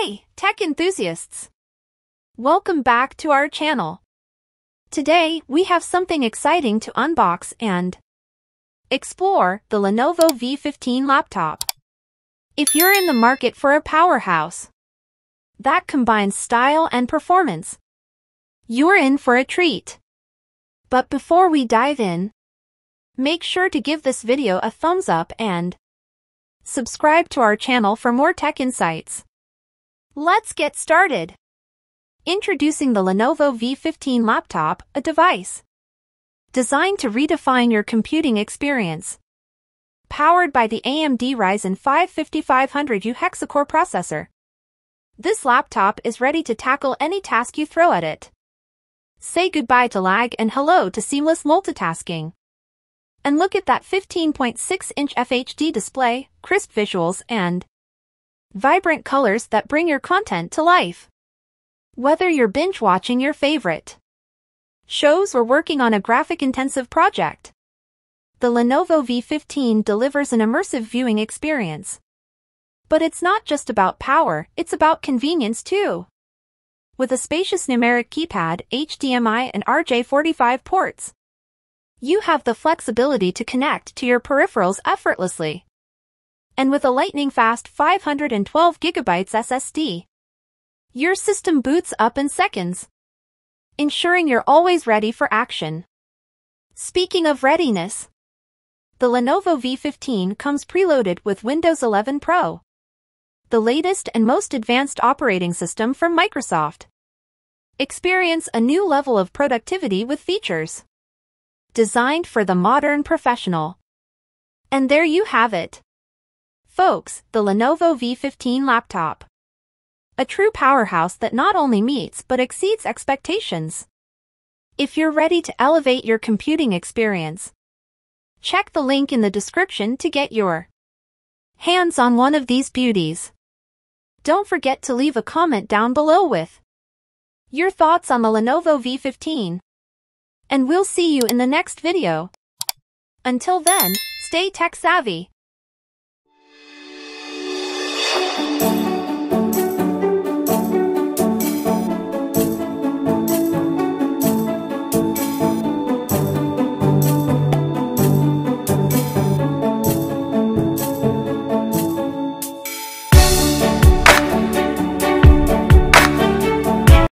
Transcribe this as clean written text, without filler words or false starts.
Hey, tech enthusiasts! Welcome back to our channel. Today, we have something exciting to unbox and explore: the Lenovo V15 laptop. If you're in the market for a powerhouse that combines style and performance, you're in for a treat. But before we dive in, make sure to give this video a thumbs up and subscribe to our channel for more tech insights. Let's get started. Introducing the Lenovo V15 laptop, a device designed to redefine your computing experience. Powered by the AMD Ryzen 5 5500U hexa-core processor, this laptop is ready to tackle any task you throw at it. Say goodbye to lag and hello to seamless multitasking. And look at that 15.6-inch FHD display, crisp visuals, and vibrant colors that bring your content to life. Whether you're binge-watching your favorite shows or working on a graphic-intensive project, the Lenovo V15 delivers an immersive viewing experience. But it's not just about power, it's about convenience too. With a spacious numeric keypad, HDMI and RJ45 ports, you have the flexibility to connect to your peripherals effortlessly. And with a lightning-fast 512GB SSD, your system boots up in seconds, ensuring you're always ready for action. Speaking of readiness, the Lenovo V15 comes preloaded with Windows 11 Pro, the latest and most advanced operating system from Microsoft. Experience a new level of productivity with features designed for the modern professional. And there you have it, folks, the Lenovo V15 laptop. A true powerhouse that not only meets but exceeds expectations. If you're ready to elevate your computing experience, check the link in the description to get your hands on one of these beauties. Don't forget to leave a comment down below with your thoughts on the Lenovo V15. And we'll see you in the next video. Until then, stay tech savvy.